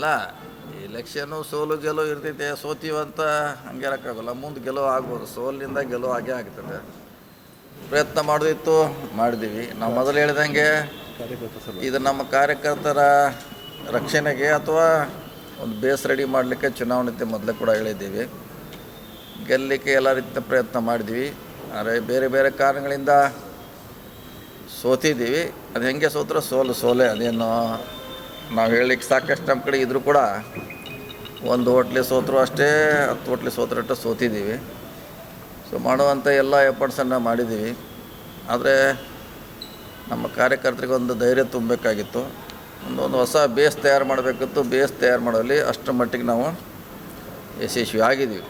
ಅಲ್ಲ ಎಲೆಕ್ಷನು ಸೋಲು ಗೆಲುವು ಇರ್ತೈತೆ, ಸೋತೀವಂತ ಹಂಗೆ ಇರೋಕ್ಕಾಗಲ್ಲ. ಮುಂದೆ ಗೆಲುವು ಆಗ್ಬೋದು, ಸೋಲಿನಿಂದ ಗೆಲುವು ಆಗೇ ಆಗ್ತದೆ. ಪ್ರಯತ್ನ ಮಾಡೋದಿತ್ತು, ಮಾಡಿದ್ದೀವಿ. ನಾವು ಮೊದಲು ಹೇಳಿದಂಗೆ ಇದು ನಮ್ಮ ಕಾರ್ಯಕರ್ತರ ರಕ್ಷಣೆಗೆ ಅಥವಾ ಒಂದು ಬೇಸ್ ರೆಡಿ ಮಾಡಲಿಕ್ಕೆ ಚುನಾವಣೆ ಮೊದಲೇ ಕೂಡ ಹೇಳಿದ್ದೀವಿ. ಗೆಲ್ಲಲಿಕ್ಕೆ ಎಲ್ಲ ರೀತಿಯ ಪ್ರಯತ್ನ ಮಾಡಿದ್ವಿ. ಆದರೆ ಬೇರೆ ಬೇರೆ ಕಾರಣಗಳಿಂದ ಸೋತಿದ್ದೀವಿ. ಅದು ಹೆಂಗೆ ಸೋತ್ರೆ ಸೋಲೆ. ಅದೇನು ನಾವು ಹೇಳಲಿಕ್ಕೆ ಸಾಕಷ್ಟು ನಮ್ಮ ಕಡೆ ಇದ್ದರೂ ಕೂಡ ಒಂದು ಹೋಟ್ಲಿ ಸೋತರು ಅಷ್ಟೇ, 10 ಹೋಟ್ಲಿ ಸೋತ್ರಟ್ಟು ಸೋತಿದ್ದೀವಿ. ಸೊ ಮಾಡುವಂಥ ಎಲ್ಲ ಎಫರ್ಟ್ಸನ್ನು ಮಾಡಿದ್ದೀವಿ. ಆದರೆ ನಮ್ಮ ಕಾರ್ಯಕರ್ತರಿಗೆ ಒಂದು ಧೈರ್ಯ ತುಂಬಬೇಕಾಗಿತ್ತು, ಒಂದು ಹೊಸ ಬೇಸ್ ತಯಾರು ಮಾಡಬೇಕಿತ್ತು. ಬೇಸ್ ತಯಾರು ಮಾಡೋಲ್ಲಿ ಅಷ್ಟರ ಮಟ್ಟಿಗೆ ನಾವು ಯಶಸ್ವಿ ಆಗಿದ್ದೀವಿ.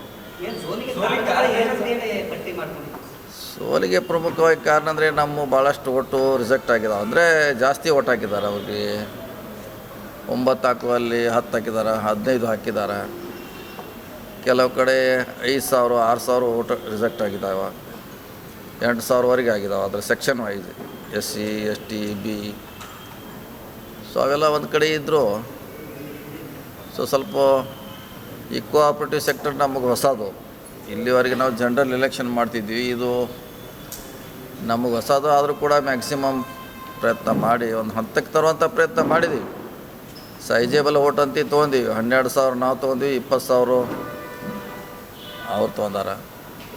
ಸೋಲಿಗೆ ಪ್ರಮುಖವಾಗಿ ಕಾರಣ ಅಂದರೆ ನಮ್ಮ ಭಾಳಷ್ಟು ಓಟು ರಿಜೆಕ್ಟ್ ಆಗಿದಾವೆ. ಅಂದರೆ ಜಾಸ್ತಿ ಓಟ್ ಹಾಕಿದ್ದಾರೆ. ಅವ್ರಿಗೆ 9 ಹಾಕುವಲ್ಲಿ 10 ಹಾಕಿದ್ದಾರೆ, 15 ಹಾಕಿದ್ದಾರೆ. ಕೆಲವು ಕಡೆ 5,000 6,000 ಓಟ್ ರಿಜೆಕ್ಟ್ ಆಗಿದ್ದಾವೆ, 8,000ವರೆಗೆ ಆಗಿದ್ದಾವೆ. ಅದರ section wise SC ST B. So ಅವೆಲ್ಲ ಒಂದು ಕಡೆ ಇದ್ದರೂ ಸ್ವಲ್ಪ ಈ ಕೋಆಪ್ರೇಟಿವ್ ಸೆಕ್ಟರ್ ನಮಗೆ ಹೊಸದು. ಇಲ್ಲಿವರೆಗೆ ನಾವು ಜನರಲ್ ಎಲೆಕ್ಷನ್ ಮಾಡ್ತಿದ್ವಿ, ಇದು ನಮಗೆ ಹೊಸದು. ಆದರೂ ಕೂಡ ಮ್ಯಾಕ್ಸಿಮಮ್ ಪ್ರಯತ್ನ ಮಾಡಿ ಒಂದು ಹಂತಕ್ಕೆ ತರುವಂಥ ಪ್ರಯತ್ನ ಮಾಡಿದ್ದೀವಿ. ಸೈಜೇಬಲ್ ಓಟ್ ಅಂತ ತೊಗೊಂಡಿವಿ. 12,000 ನಾವು ತೊಗೊಂಡ್ವಿ, 20,000 ಅವ್ರು ತೊಗೊಂಡಾರ.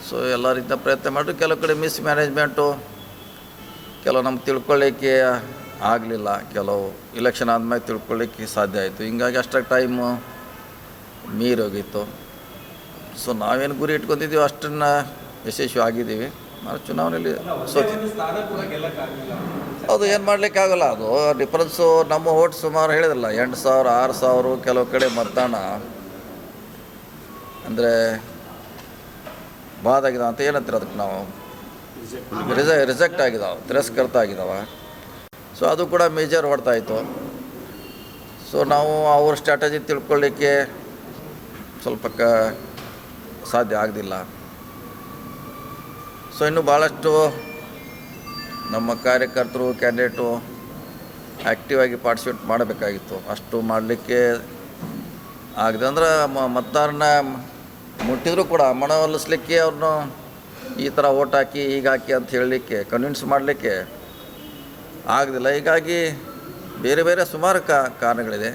ಸೊ ಎಲ್ಲ ರೀತಿಯ ಪ್ರಯತ್ನ ಮಾಡಿದ್ರು. ಕೆಲವು ಕಡೆ ಮಿಸ್ ಮ್ಯಾನೇಜ್ಮೆಂಟು, ಕೆಲವು ನಮ್ಗೆ ತಿಳ್ಕೊಳ್ಳಿಕ್ಕೆ ಆಗಲಿಲ್ಲ. ಕೆಲವು ಇಲೆಕ್ಷನ್ ಆದಮೇಲೆ ತಿಳ್ಕೊಳ್ಳಿಕ್ಕೆ ಸಾಧ್ಯ ಆಯಿತು. ಹಿಂಗಾಗಿ ಅಷ್ಟಾಗಿ ಟೈಮು ಮೀರೋಗಿತ್ತು. ಸೊ ನಾವೇನು ಗುರಿ ಇಟ್ಕೊತಿದ್ದೀವಿ ಅಷ್ಟನ್ನು ಯಶಸ್ವಿ ಆಗಿದ್ದೀವಿ. ನಾವು ಚುನಾವಣೆಯಲ್ಲಿ ಸೋತಿದ್ವಿ. ಅದು ಏನು ಮಾಡಲಿಕ್ಕಾಗಲ್ಲ. ಅದು ಡಿಫ್ರೆನ್ಸು ನಮ್ಮ ಓಟ್ ಸುಮಾರು ಹೇಳಿದ್ರಲ್ಲ 8,000 6,000. ಕೆಲವು ಕಡೆ ಮತದಾನ ಅಂದರೆ ಬಾದಾಗಿದ್ದಾವೆ ಅಂತ ಏನಂತೀರ ಅದಕ್ಕೆ ನಾವು ರಿಜೆಕ್ಟ್ ಆಗಿದ್ದಾವೆ, ತಿರಸ್ಕೃತ ಆಗಿದ್ದಾವೆ. ಸೊ ಅದು ಕೂಡ ಮೇಜರ್ ಹೊಡ್ತಾಯಿತ್ತು. ಸೊ ನಾವು ಅವ್ರ ಸ್ಟ್ರಾಟಜಿ ತಿಳ್ಕೊಳ್ಳಿಕ್ಕೆ ಸ್ವಲ್ಪ ಸಾಧ್ಯ ಆಗಲಿಲ್ಲ. ಸೊ ಇನ್ನೂ ಭಾಳಷ್ಟು ನಮ್ಮ ಕಾರ್ಯಕರ್ತರು ಕ್ಯಾಂಡಿಡೇಟು ಆ್ಯಕ್ಟಿವ್ ಆಗಿ ಪಾರ್ಟಿಸಿಪೇಟ್ ಮಾಡಬೇಕಾಗಿತ್ತು. ಅಷ್ಟು ಮಾಡಲಿಕ್ಕೆ ಆಗಿದೆ. ಅಂದ್ರೆ ಮತದಾರನ ಮುಟ್ಟಿದರೂ ಕೂಡ ಮನವೊಲಿಸ್ಲಿಕ್ಕೆ ಅವ್ರನ್ನ ಈ ಥರ ಓಟ್ ಹಾಕಿ ಹೀಗಾಕಿ ಅಂತ ಹೇಳಲಿಕ್ಕೆ ಕನ್ವಿನ್ಸ್ ಮಾಡಲಿಕ್ಕೆ ಆಗದಿಲ್ಲ. ಹೀಗಾಗಿ ಬೇರೆ ಬೇರೆ ಸುಮಾರು ಕಾರಣಗಳಿದೆ.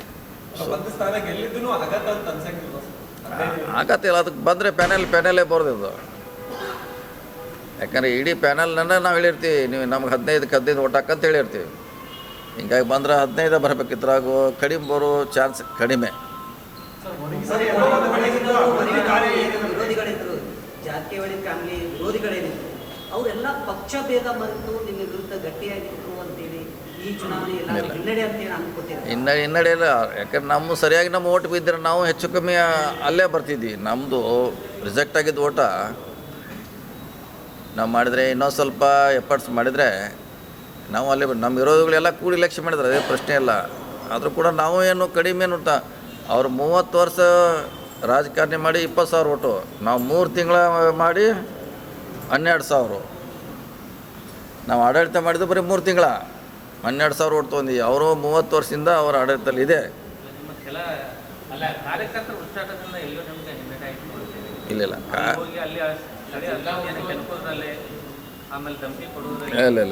ಆಗತ್ತಿಲ್ಲ. ಅದಕ್ಕೆ ಬಂದರೆ ಪ್ಯಾನಲೇ ಬರೋದಿದ್ದು. ಯಾಕಂದರೆ ಇಡೀ ಪ್ಯಾನಲ್ನನ್ನು ನಾವು ಹೇಳಿರ್ತೀವಿ, ನೀವು ನಮ್ಗೆ 15 ಓಟ್ ಹಾಕಂತ ಹೇಳಿರ್ತೀವಿ. ಹಿಂಗಾಗಿ ಬಂದ್ರೆ 15 ಬರಬೇಕಿದ್ರಾಗು ಕಡಿಮೆ ಬರೋ ಚಾನ್ಸ್ ಕಡಿಮೆ. ಜಾರಕಿಹೊಳಿ ಫ್ಯಾಮಿಲಿ ವಿರೋಧಿಗಳೇನಿದ್ರು ಅವರೆಲ್ಲ ಪಕ್ಷ ಭೇದ ಮರೆತು ನಿಮ್ಮ ವಿರುದ್ಧ ಗಟ್ಟಿಯಾಗಿದ್ರು ಅಂತೇಳಿ ಈ ಚುನಾವಣೆ ಹಿನ್ನಡೆ ಅಂತೇಳಿ ಅನ್ಕೋತೀವಿ. ಹಿನ್ನಡೆ ಇಲ್ಲ. ಯಾಕಂದ್ರೆ ನಮ್ಮ ಸರಿಯಾಗಿ ನಮ್ಮ ಓಟ್ ಬಿದ್ದರೆ ನಾವು ಹೆಚ್ಚು ಕಮ್ಮಿ ಅಲ್ಲೇ ಬರ್ತಿದ್ವಿ. ನಮ್ಮದು ರಿಜೆಕ್ಟ್ ಆಗಿದ್ದು ಓಟ ನಾವು ಮಾಡಿದರೆ ಇನ್ನೊಂದು ಸ್ವಲ್ಪ ಎಫರ್ಟ್ಸ್ ಮಾಡಿದರೆ ನಾವು ಅಲ್ಲೇ ನಮ್ಮ ವಿರೋಧಿಗಳೆಲ್ಲ ಕೂಡಿ ಎಲೆಕ್ಷನ್ ಮಾಡಿದ್ರೆ ಅದೇ ಪ್ರಶ್ನೆ ಇಲ್ಲ. ಆದರೂ ಕೂಡ ನಾವು ಏನು ಕಡಿಮೆ ಅಂತ ಅವ್ರು 30 ವರ್ಷ ರಾಜಕಾರಣಿ ಮಾಡಿ 20,000 ಓಟು, ನಾವು 3 ತಿಂಗಳ ಮಾಡಿ 12,000. ನಾವು ಆಡಳಿತ ಮಾಡಿದ್ದು ಬರೀ 3 ತಿಂಗಳ 12,000 ಓಟ್ ತೊಗೊಂಡಿವಿ. ಅವರು 30 ವರ್ಷದಿಂದ ಅವರ ಆಡಳಿತದಲ್ಲಿ ಇದೆ. ಇಲ್ಲ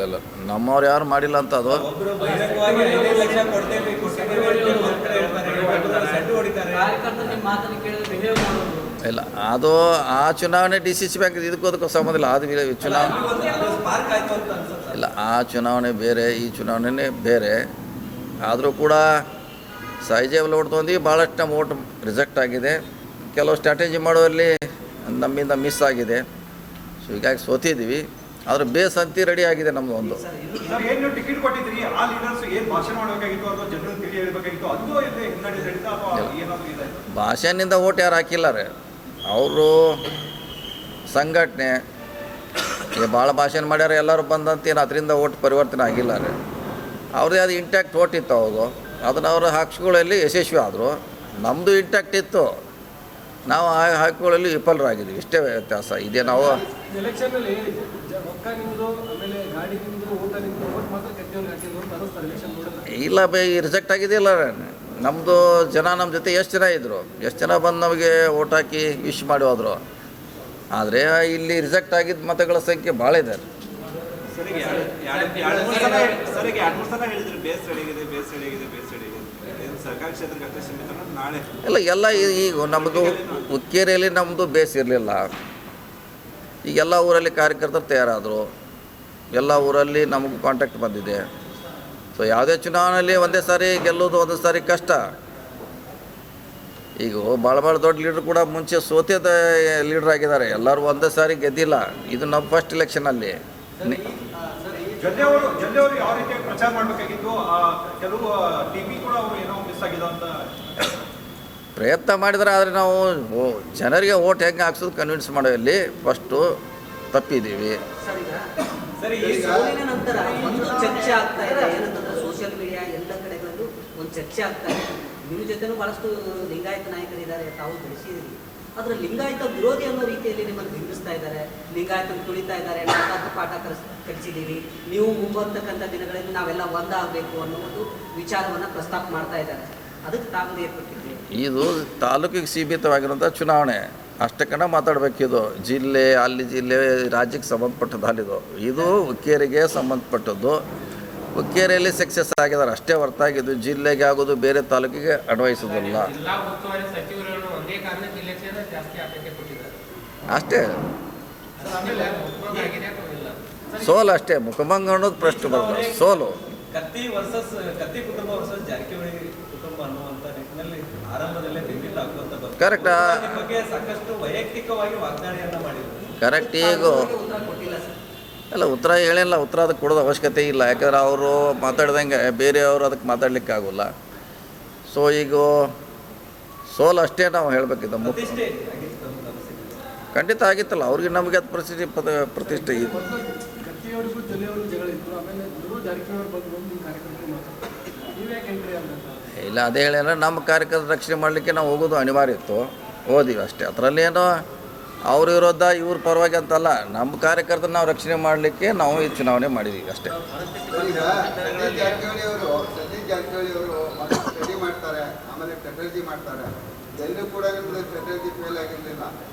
ಇಲ್ಲ ನಮ್ಮವ್ರು ಯಾರು ಮಾಡಿಲ್ಲ ಅಂತ. ಅದು ಇಲ್ಲ, ಅದು ಆ ಚುನಾವಣೆ DCC ಬ್ಯಾಂಕ್ ಇದಕ್ಕೂ ಸಂಬಂಧ ಇಲ್ಲ. ಅದು ಚುನಾವಣೆ ಇಲ್ಲ, ಆ ಚುನಾವಣೆ ಬೇರೆ, ಈ ಚುನಾವಣೆನೇ ಬೇರೆ. ಆದರೂ ಕೂಡ ಸೈಜೇಬಲ್ ಓಟ್ ತೊಗೊಂಡು ಭಾಳಷ್ಟು ನಮ್ಮ ಓಟ್ ರಿಜೆಕ್ಟ್ ಆಗಿದೆ. ಕೆಲವು ಸ್ಟ್ರಾಟಜಿ ಮಾಡುವಲ್ಲಿ ನಮ್ಮಿಂದ ಮಿಸ್ ಆಗಿದೆ. ಸೊ ಹೀಗಾಗಿ ಸೋತಿದ್ದೀವಿ. ಆದ್ರೆ ಬೇಸ್ ಅಂತಿ ರೆಡಿ ಆಗಿದೆ ನಮ್ಮದು. ಒಂದು ಭಾಷೆನಿಂದ ಓಟ್ ಯಾರು ಹಾಕಿಲ್ಲ ರೀ. ಅವರು ಸಂಘಟನೆ ಭಾಳ ಭಾಷಣ ಮಾಡ್ಯಾರ, ಎಲ್ಲರೂ ಬಂದಂತೇನು ಅದರಿಂದ ಓಟ್ ಪರಿವರ್ತನೆ ಆಗಿಲ್ಲ ರೀ. ಅವ್ರದ್ದೇ ಅದು ಇಂಟ್ಯಾಕ್ಟ್ ಓಟ್ ಇತ್ತು. ಹೌದು, ಅದನ್ನು ಅವರು ಹಾಕ್ಸ್ಕೊಳ್ಳಲ್ಲಿ ಯಶಸ್ವಿ ಆದರು. ನಮ್ಮದು ಇಂಟ್ಯಾಕ್ಟ್ ಇತ್ತು, ನಾವು ಹಾಕೊಳ್ಳಲ್ಲಿ ವಿಫಲರಾಗಿದ್ದೀವಿ. ಇಷ್ಟೇ ವ್ಯತ್ಯಾಸ ಇದೆ. ನಾವು ಇಲ್ಲ ರಿಜೆಕ್ಟ್ ಆಗಿದೆಯಲ್ಲ, ನಮ್ಮದು ಜನ ನಮ್ಮ ಜೊತೆ ಎಷ್ಟು ಜನ ಇದ್ದರು, ಎಷ್ಟು ಜನ ಬಂದು ನಮಗೆ ಓಟ್ ಹಾಕಿ ವಿಶ್ ಮಾಡಿ ಹೋದರು. ಆದರೆ ಇಲ್ಲಿ ರಿಜೆಕ್ಟ್ ಆಗಿದ್ದ ಮತಗಳ ಸಂಖ್ಯೆ ಭಾಳ ಇದೆ. ಎಲ್ಲ ಈಗ ನಮ್ಮದು ಹುಕ್ಕೇರಿಯಲ್ಲಿ ನಮ್ಮದು ಬೇಸ್ ಇರಲಿಲ್ಲ. ಈಗೆಲ್ಲ ಊರಲ್ಲಿ ಕಾರ್ಯಕರ್ತರು ತಯಾರಾದರು, ಎಲ್ಲ ಊರಲ್ಲಿ ನಮಗೂ ಕಾಂಟ್ಯಾಕ್ಟ್ ಬಂದಿದೆ. ಸೊ ಯಾವುದೇ ಚುನಾವಣೆಯಲ್ಲಿ ಒಂದೇ ಸಾರಿ ಗೆಲ್ಲೋದು ಒಂದೊಂದು ಸಾರಿ ಕಷ್ಟ. ಈಗ ಭಾಳ ದೊಡ್ಡ ಲೀಡ್ರ್ ಕೂಡ ಮುಂಚೆ ಸೋತಿದ ಲೀಡ್ರ್ ಆಗಿದ್ದಾರೆ, ಎಲ್ಲರೂ ಒಂದೇ ಸಾರಿ ಗೆದ್ದಿಲ್ಲ. ಇದು ನಮ್ಮ ಫಸ್ಟ್ ಇಲೆಕ್ಷನಲ್ಲಿ ಜೊಲ್ಲೆಯವರು ಯಾವ ರೀತಿ ಪ್ರಚಾರ ಮಾಡಬೇಕಾಗಿತ್ತು, ಕೆಲವು ಟಿವಿ ಕೂಡ ಅವರು ಏನೋ ಮಿಸ್ ಆಗಿದ್ದು ಅಂತ ಪ್ರಯತ್ನ ಮಾಡಿದ್ರೆ. ಆದರೆ ನಾವು ಜನರಿಗೆ ಓಟ್ ಹೆಂಗೆ ಹಾಕ್ಸೋದು ಕನ್ವಿನ್ಸ್ ಮಾಡೋಲ್ಲಿ ಫಸ್ಟು ತಪ್ಪಿದ್ದೀವಿ. ಸರಿ, ಈ ಸೋಲಿನ ನಂತರ ಒಂದು ಚರ್ಚೆ ಆಗ್ತಾ ಇದೆ. ಏನಂತಂದ್ರೆ ಸೋಷಿಯಲ್ ಮೀಡಿಯಾ ಎಲ್ಲ ಕಡೆಗಳಲ್ಲೂ ಒಂದು ಚರ್ಚೆ ಆಗ್ತಾ ಇದೆ. ನಿಮ್ಮ ಜೊತೆನೂ ಭಾಳಷ್ಟು ಲಿಂಗಾಯತ ನಾಯಕರಿದ್ದಾರೆ, ತಾವು ಬೆಳೆಸಿದ್ದೀರಿ. ಆದರೆ ಲಿಂಗಾಯತ ವಿರೋಧಿ ಅನ್ನೋ ರೀತಿಯಲ್ಲಿ ನಿಮ್ಮನ್ನು ಬಿಂಬಿಸ್ತಾ ಇದ್ದಾರೆ, ಲಿಂಗಾಯತನ್ನು ತುಳಿತಾ ಇದ್ದಾರೆ, ನಾಲ್ಕು ಪಾಠ ಕಲಿಸಿದ್ದೀವಿ, ನೀವು ಮುಂಬರ್ತಕ್ಕಂಥ ದಿನಗಳಲ್ಲಿ ನಾವೆಲ್ಲ ಒಂದಾಗಬೇಕು ಅನ್ನೋ ಒಂದು ವಿಚಾರವನ್ನು ಪ್ರಸ್ತಾಪ ಮಾಡ್ತಾ ಇದ್ದಾರೆ. ಅದಕ್ಕೆ ತಾವು ಏರ್ಪಟ್ಟಿದ್ದೀವಿ. ಇದು ತಾಲೂಕಿಗೆ ಸೀಮಿತವಾಗಿರೋಂಥ ಚುನಾವಣೆ, ಅಷ್ಟಕ್ಕನ ಮಾತಾಡಬೇಕಿದು. ಜಿಲ್ಲೆ ಅಲ್ಲಿ ಜಿಲ್ಲೆ ರಾಜ್ಯಕ್ಕೆ ಸಂಬಂಧಪಟ್ಟದ್ದು ಅಲ್ಲಿದು. ಇದು ಹುಕ್ಕೇರಿಗೆ ಸಂಬಂಧಪಟ್ಟದ್ದು. ಹುಕ್ಕೇರಿಯಲ್ಲಿ ಸಕ್ಸಸ್ ಆಗಿದ್ದಾರೆ ಅಷ್ಟೇ ಹೊರತಾಗಿದ್ದು ಜಿಲ್ಲೆಗೆ ಆಗೋದು ಬೇರೆ ತಾಲೂಕಿಗೆ ಅನ್ವಯಿಸೋದಿಲ್ಲ ಅಷ್ಟೇ. ಸೋಲು ಅಷ್ಟೇ, ಮುಖಭಂಗ ಅನ್ನೋದು ಪ್ರಶ್ನೆ ಬರ್ತದೆ. ಸೋಲು ಕತ್ತಿ ಕುಟುಂಬ ವರ್ಸಸ್ ಜಾರಕಿಹೊಳಿ ಕುಟುಂಬ ಅನ್ನುವಂಥ ನಿಟ್ಟಿನಲ್ಲಿ ಆರಂಭದಲ್ಲೇ ಡಿಬೇಟ್ ಆಗುವಂತ ಕರೆಕ್ಟ್ ಬಗ್ಗೆ ಸಾಕಷ್ಟು ವೈಯಕ್ತಿಕವಾಗಿ ವಾಗ್ದಾಳಿಯನ್ನ ಮಾಡಿದ್ರು. ಕರೆಕ್ಟ್. ಈಗ ಅಲ್ಲ, ಉತ್ತರ ಹೇಳಿಲ್ಲ, ಉತ್ತರ ಅದಕ್ಕೆ ಕೊಡೋದು ಅವಶ್ಯಕತೆ ಇಲ್ಲ. ಯಾಕಂದ್ರೆ ಅವರು ಮಾತಾಡ್ದಂಗೆ ಬೇರೆಯವರು ಅದಕ್ಕೆ ಮಾತಾಡ್ಲಿಕ್ಕೆ ಆಗೋಲ್ಲ. ಸೊ ಈಗ ಸೋಲು ಅಷ್ಟೇ ನಾವು ಹೇಳಬೇಕಿದ್ದ. ಖಂಡಿತ ಆಗಿತ್ತಲ್ಲ, ಅವ್ರಿಗೆ ನಮಗೆ ಅದು ಪ್ರತಿಷ್ಠೆ ಇದೆ. ಇಲ್ಲ, ಅದೇ ಹೇಳಿದ್ರೆ ನಮ್ಮ ಕಾರ್ಯಕರ್ತರ ರಕ್ಷಣೆ ಮಾಡಲಿಕ್ಕೆ ನಾವು ಹೋಗೋದು ಅನಿವಾರ್ಯ ಇತ್ತು, ಹೋದಿವಿ ಅಷ್ಟೇ. ಅದರಲ್ಲೇನೋ ಅವ್ರ ವಿರೋಧ ಇವ್ರ ಪರವಾಗಿ ಅಂತಲ್ಲ, ನಮ್ಮ ಕಾರ್ಯಕರ್ತರು ನಾವು ರಕ್ಷಣೆ ಮಾಡಲಿಕ್ಕೆ ನಾವು ಈ ಚುನಾವಣೆ ಮಾಡಿದ್ದೀವಿ ಅಷ್ಟೇ. ಸತೀಶ್ ಜಾರಕಿಹೊಳಿ ಅವರು ಸ್ಟಡಿ ಮಾಡ್ತಾರೆ, ಆಮೇಲೆ ಸ್ಟ್ರಾಟಜಿ ಮಾಡ್ತಾರೆ. ಎಲ್ಲೂ ಕೂಡ ನಿಮ್ಮದು ಸ್ಟ್ರಾಟಜಿ ಫೇಲ್ ಆಗಿರಲಿಲ್ಲ.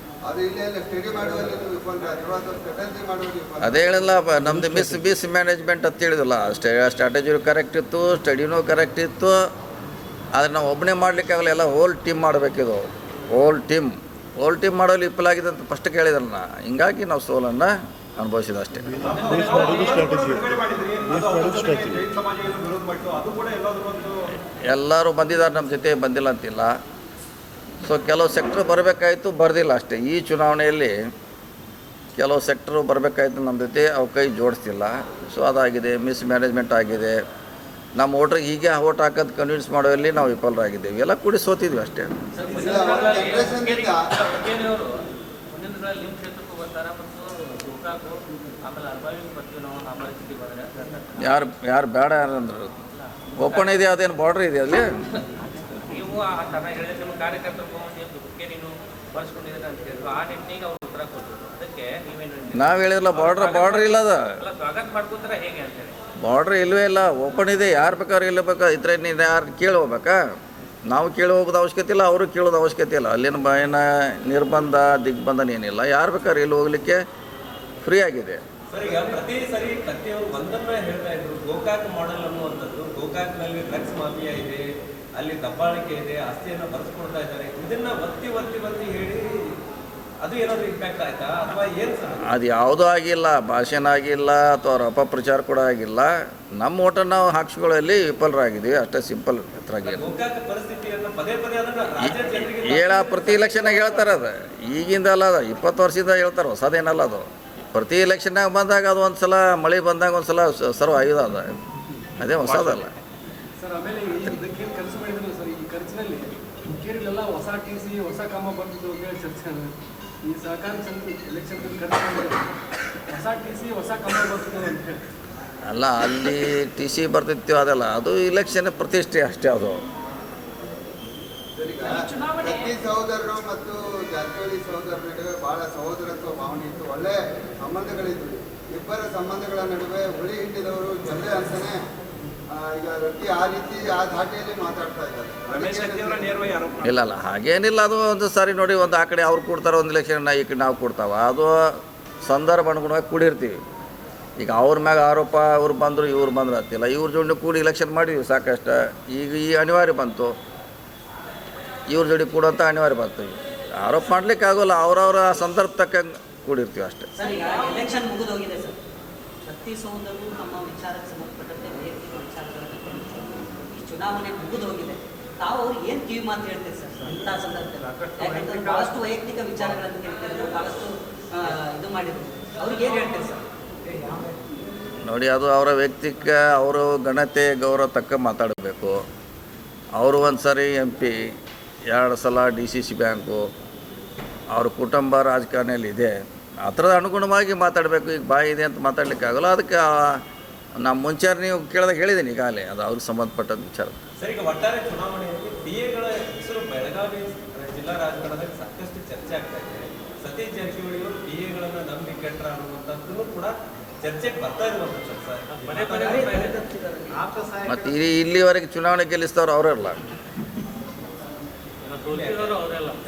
ಅದು ಇಲ್ಲೆಲ್ಲ ಸ್ಟಡಿ ಮಾಡುವಲ್ಲಿ ವಿಫಲ ಅಥವಾ ಸ್ಟ್ರಾಟಜಿ ಮಾಡುವಲ್ಲಿ ವಿಫಲ. ಅದೇ ಹೇಳಿಲ್ಲ, ನಮ್ಮದು ಮಿಸ್ ಮ್ಯಾನೇಜ್ಮೆಂಟ್ ಅಂತ ಹೇಳಿದಿಲ್ಲ. ಸ್ಟ್ರಾಟಜಿನೂ ಕರೆಕ್ಟ್ ಇತ್ತು, ಸ್ಟಡಿನೂ ಕರೆಕ್ಟ್ ಇತ್ತು. ಆದರೆ ನಾವು ಒಬ್ಬನೇ ಮಾಡಲಿಕ್ಕೆ ಆಗಲ್ಲ, ಎಲ್ಲ ಹೋಲ್ ಟೀಮ್ ಮಾಡಬೇಕಿದು. ಹೋಲ್ ಟೀಮ್ ಮಾಡೋಲ್ಲಿ ವಿಫಲ ಆಗಿದೆ ಅಂತ ಫಸ್ಟ್ ಕೇಳಿದ್ರಲ್ಲ. ಹಿಂಗಾಗಿ ನಾವು ಸೋಲನ್ನು ಅನುಭವಿಸಿದ ಅಷ್ಟೇ. ಎಲ್ಲರೂ ಬಂದಿದ್ದಾರೆ ನಮ್ಮ ಜೊತೆ, ಬಂದಿಲ್ಲ ಅಂತಿಲ್ಲ. ಸೊ ಕೆಲವು ಸೆಕ್ಟ್ರ್ ಬರಬೇಕಾಯಿತು, ಬರೆದಿಲ್ಲ ಅಷ್ಟೇ. ಈ ಚುನಾವಣೆಯಲ್ಲಿ ಕೆಲವು ಸೆಕ್ಟ್ರು ಬರಬೇಕಾಯ್ತು ನಮ್ಮ ಜೊತೆ, ಅವು ಕೈ ಜೋಡಿಸ್ತಿಲ್ಲ. ಸೊ ಅದಾಗಿದೆ, ಮಿಸ್ ಮ್ಯಾನೇಜ್ಮೆಂಟ್ ಆಗಿದೆ. ನಮ್ಮ ವೋಟ್ರಿಗೆ ಹೀಗೆ ಓಟ್ ಹಾಕೋದು ಕನ್ವಿನ್ಸ್ ಮಾಡೋಲ್ಲಿ ನಾವು ವಿಫಲರಾಗಿದ್ದೇವೆ. ಎಲ್ಲ ಕೂಡಿ ಸೋತಿದ್ವಿ ಅಷ್ಟೇ. ಯಾರು ಬೇಡ ಯಾರಂದ್ರು ಓಪನ್ ಇದೆ, ಅದೇನು ಬಾರ್ಡ್ರ್ ಇದೆ ಅಲ್ಲಿ. ನಾವು ಹೇಳಿದ್ರಲ್ಲ, ಬಾರ್ಡ್ರ್ ಇಲ್ಲ, ಅದು ಬಾರ್ಡ್ರ್ ಇಲ್ಲವೇ ಇಲ್ಲ, ಓಪನ್ ಇದೆ. ಯಾರು ಬೇಕಾದ್ರೆ ಇಲ್ಲ ಇದ್ರೆ ನೀನು ಯಾರು ಕೇಳಿ ಹೋಗ್ಬೇಕಾ? ನಾವು ಕೇಳಿ ಹೋಗೋದು ಅವಶ್ಯಕತೆ ಇಲ್ಲ, ಅವರು ಕೇಳೋದು ಅವಶ್ಯಕತೆ ಇಲ್ಲ. ಅಲ್ಲಿನ ಏನ ನಿರ್ಬಂಧ ದಿಗ್ಬಂಧನ ಏನಿಲ್ಲ, ಯಾರು ಬೇಕಾದ್ರೆ ಇಲ್ಲಿ ಹೋಗ್ಲಿಕ್ಕೆ ಫ್ರೀ ಆಗಿದೆ. ಸರ್, ಈಗ ಪ್ರತಿ ಸರಿ ಕತ್ತಿಯವರು ಒಂದನ್ನ ಹೇಳ್ತಾ ಇದ್ರು, ಗೋಕಾಕ್ ಮಾಡೆಲ್ ಅನ್ನುವಂಥದ್ದು. ಗೋಕಾಕ್ನಲ್ಲಿ ಡ್ರಗ್ಸ್ ಮಾಫಿಯಾ ಇದೆ, ಅಲ್ಲಿ ದಬ್ಬಾಳಿಕೆ ಇದೆ, ಆಸ್ತಿಯನ್ನು ಬರೆಸ್ಕೊಡ್ತಾ ಇದ್ದಾರೆ. ಇದನ್ನ ಒತ್ತಿ ಹೇಳಿ ಅದು ಏನಾದರೂ ಇಂಪ್ಯಾಕ್ಟ್ ಆಯ್ತಾ ಅಥವಾ ಏನು ಸರ್? ಅದು ಯಾವುದೂ ಆಗಿಲ್ಲ, ಭಾಷಣ ಆಗಿಲ್ಲ ಅಥವಾ ಅವ್ರ ಅಪಪ್ರಚಾರ ಕೂಡ ಆಗಿಲ್ಲ. ನಮ್ಮ ಓಟನ್ನು ನಾವು ಹಾಕ್ಸ್ಕೊಳ್ಳೋಲ್ಲಿ ವಿಫಲರಾಗಿದ್ದೀವಿ ಅಷ್ಟೇ, ಸಿಂಪಲ್. ಗೋಕಾಕ್ ಪರಿಸ್ಥಿತಿಯನ್ನು ಪದೇ ಜನರಿಗೆ ಪ್ರತಿ ಇಲೆಕ್ಷನ್ನಾಗ ಹೇಳ್ತಾರೆ. ಅದು ಈಗಿಂದ ಅಲ್ಲ, ಅದು 20 ವರ್ಷದಿಂದ ಹೇಳ್ತಾರೆ, ಹೊಸದೇನಲ್ಲ ಅದು. ಪ್ರತಿ ಇಲೆಕ್ಷನ್ನಾಗ ಬಂದಾಗ ಅದು ಒಂದು ಸಲ ಮಳೆ ಬಂದಾಗ ಒಂದು ಸಲ ಸರ್ವ್ ಆಗಿದೆ, ಅದು ಅದೇ ಹೊಸದಲ್ಲ. ಸರ್, ಆಮೇಲೆ ಇದಕ್ಕೇನು ಖರ್ಚು ಮಾಡಿದ್ರು ಸರ್? ಈ ಖರ್ಚಿನಲ್ಲಿ ಹುಕ್ಕೇರಿಲೆಲ್ಲ ಹೊಸ TC ಹೊಸ ಕಾಮ ಬಂದಿದ್ದು ಅಂತೇಳಿ ಚರ್ಚೆ. ಈ ಸಹಕಾರ ಎಲೆಕ್ಷನ್ ಖರ್ಚು ಮಾಡಿದ್ರು, ಹೊಸ TC ಹೊಸ ಕಾಮ ಬರ್ತಿದ್ದು ಅಂತೇಳಿ. ಅಲ್ಲ, ಅಲ್ಲಿ TC ಬರ್ತಿತ್ತು, ಅದಲ್ಲ, ಅದು ಇಲೆಕ್ಷನ್ ಪ್ರತಿಷ್ಠೆ ಅಷ್ಟೇ. ಅದು ಕತ್ತಿ ಸಹೋದರರು ಮತ್ತು ಜಾರಕಿಹೊಳಿ ಸಹೋದರರ ನಡುವೆ ಬಹಳ ಸಹೋದರತ್ವ ಭಾವನೆ ಇತ್ತು, ಒಳ್ಳೆ ಸಂಬಂಧಗಳಿದ್ವು. ಇಬ್ಬರ ಸಂಬಂಧಗಳ ನಡುವೆ ಹುಳಿ ಹಿಂಡಿದವರು ಜೊಲ್ಲೆ ಅಂತಾನೆ ಈಗ ರೊಟ್ಟಿ ಆ ರೀತಿ ಆ ಧಾಟಿಯಲ್ಲಿ ಮಾತಾಡ್ತಾ ಇದ್ದಾರೆ. ರಮೇಶ್ ಶೆಟ್ಟಿ ಅವರ ನೇರವಾಗಿ ಆರೋಪ ಇಲ್ಲ ಹಾಗೇನಿಲ್ಲ. ಅದು ಒಂದು ಸಾರಿ ನೋಡಿ, ಒಂದು ಆ ಕಡೆ ಅವ್ರು ಕೊಡ್ತಾರೆ ಒಂದು ಇಲೆಕ್ಷನ್, ಈ ಕಡೆ ನಾವು ಕೊಡ್ತಾವ. ಅದು ಸಂದರ್ಭ ಅನುಗುಣವಾಗಿ ಕೂಡಿರ್ತೀವಿ. ಈಗ ಅವ್ರ ಮ್ಯಾಗ ಆರೋಪ ಅವ್ರು ಬಂದರು ಇವ್ರು ಬಂದ್ರು ಅಂತಿಲ್ಲ, ಇವ್ರ ಜೋಡಿ ಕೂಡಿ ಇಲೆಕ್ಷನ್ ಮಾಡಿದ್ವಿ ಸಾಕಷ್ಟು. ಈಗ ಈ ಅನಿವಾರ್ಯ ಬಂತು, ಇವ್ರ ಜೋಡಿ ಕೂಡೋಂಥ ಅನಿವಾರ್ಯ ಬಂತು. ಆರೋಪ ಮಾಡ್ಲಿಕ್ಕೆ ಆಗೋಲ್ಲ, ಅವ್ರವ್ರ ಸಂದರ್ಭ ತಕ್ಕಂಗೆ ಕೂಡಿರ್ತೀವಿ ಅಷ್ಟೇ. ಸರ್, ಈಗ ಎಲೆಕ್ಷನ್ ಮುಗಿದೋಗಿದೆ ಸರ್. ಪ್ರತಿ ಸೋದರರು ನಮ್ಮ ವಿಚಾರಕ್ಕೆ ಸಂಬಂಧಪಟ್ಟಂತೆ ವೈಯಕ್ತಿಕ ವಿಚಾರಗಳನ್ನು ಈ ಚುನಾವಣೆ ಮುಗಿದೋಗಿದೆ. ತಾವು ಅವ್ರಿಗೆ ಏನು ಕಿವಿ ಮಾತು ಹೇಳ್ತೀರಿ ಸರ್ ಇಂಥ ಸಂದರ್ಭದಲ್ಲಿ? ಯಾಕಂದ್ರೆ ಭಾಳಷ್ಟು ವೈಯಕ್ತಿಕ ವಿಚಾರಗಳನ್ನು ಕೇಳ್ತಿದ್ರು, ಭಾಳಷ್ಟು ಇದು ಮಾಡಿದ್ರು. ಅವ್ರಿಗೆ ಏನು ಹೇಳ್ತೀರಿ ಸರ್? ನೋಡಿ, ಅದು ಅವರ ವ್ಯಕ್ತಿಕ, ಅವರು ಘನತೆ ಗೌರವ ತಕ್ಕ ಮಾತಾಡಬೇಕು. ಅವರು ಒಂದು ಸಾರಿ MP, 2 ಸಲ DCC ಬ್ಯಾಂಕು, ಅವ್ರ ಕುಟುಂಬ ರಾಜಕಾರಣಿಯಲ್ಲಿ ಇದೆ. ಆ ಥರದ ಅನುಗುಣವಾಗಿ ಮಾತಾಡಬೇಕು. ಈಗ ಬಾಯಿ ಇದೆ ಅಂತ ಮಾತಾಡಲಿಕ್ಕಾಗಲ್ಲ. ಅದಕ್ಕೆ ನಮ್ಮ ಮುಂಚೆ ನೀವು ಕೇಳಿದಾಗ ಹೇಳಿದ್ದೀನಿ ಈಗಾಗಲೇ, ಅದು ಅವ್ರಿಗೆ ಸಂಬಂಧಪಟ್ಟಂಥ ವಿಚಾರ. ಸರ್, ಈಗ ಒಟ್ಟಾರೆ ಚುನಾವಣೆಯಲ್ಲಿ PAಗಳ ಹೆಸರು ಬೆಳಗಾವಿ ಜಿಲ್ಲಾ ರಾಜಕಾರಣದಲ್ಲಿ ಸಾಕಷ್ಟು ಚರ್ಚೆ ಆಗ್ತಾ ಇದೆ. ಸತೀಶ್ ಜಾರಕಿಹೊಳಿ ಅವರು PAಗಳನ್ನು ನಂಬಿ ಕೆಟ್ಟರ ಅನ್ನುವಂಥದ್ದು ಕೂಡ ಚರ್ಚೆಗೆ ಬರ್ತಾ ಇರುವಂಥದ್ದು ಸರ್. ಮತ್ತು ಇಲ್ಲಿವರೆಗೆ ಚುನಾವಣೆ ಗೆಲ್ಲಿಸ್ತವ್ರು ಅವರಲ್ಲ.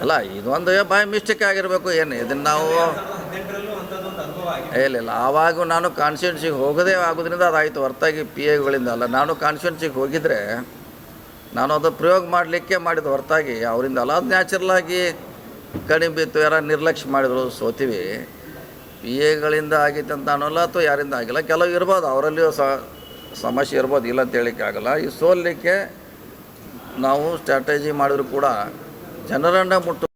ಅಲ್ಲ, ಇದೊಂದು ಬಾಯ್ ಮಿಸ್ಟೇಕ್ ಆಗಿರಬೇಕು. ಏನು ಇದನ್ನು ನಾವು 2018ರಲ್ಲೂ ಅಂಥದ್ದೊಂದು ಅನುಭವ ಆಗಿದೆ. ಇಲ್ಲ ಆವಾಗ ನಾನು ಕಾನ್ಸ್ಟಿಟ್ಯೂನ್ಸಿಗೆ ಹೋಗೋದೇ ಆಗೋದ್ರಿಂದ ಅದಾಯಿತು, ಹೊರತಾಗಿ PAಗಳಿಂದ ಅಲ್ಲ. ನಾನು ಕಾನ್ಸ್ಟಿಟ್ಯೂನ್ಸಿಗೆ ಹೋಗಿದ್ರೆ ನಾನು ಅದು ಪ್ರಯೋಗ ಮಾಡಲಿಕ್ಕೆ ಮಾಡಿದ ಹೊರತಾಗಿ ಅವರಿಂದ ಅಲ್ಲ. ಅದು ನ್ಯಾಚುರಲಾಗಿ ಕಡಿಮೆ ಬಿತ್ತು, ಯಾರು ನಿರ್ಲಕ್ಷ್ಯ ಮಾಡಿದ್ರು, ಸೋತೀವಿ. PAಗಳಿಂದ ಆಗಿತ್ತು ಅಂತ ಅನ್ನೋಲ್ಲ, ಅಥವಾ ಯಾರಿಂದ ಆಗಿಲ್ಲ. ಕೆಲವು ಇರ್ಬೋದು, ಅವರಲ್ಲಿಯೂ ಸಮಸ್ಯೆ ಇರ್ಬೋದು, ಇಲ್ಲ ಅಂತ ಹೇಳಿಕ್ಕೆ ಆಗಲ್ಲ. ಈ ಸೋಲಿಕ್ಕೆ ನಾವು ಸ್ಟ್ರಾಟಜಿ ಮಾಡಿದ್ರು ಕೂಡ ಜನರನ್ನು ಮುಟ್ಟು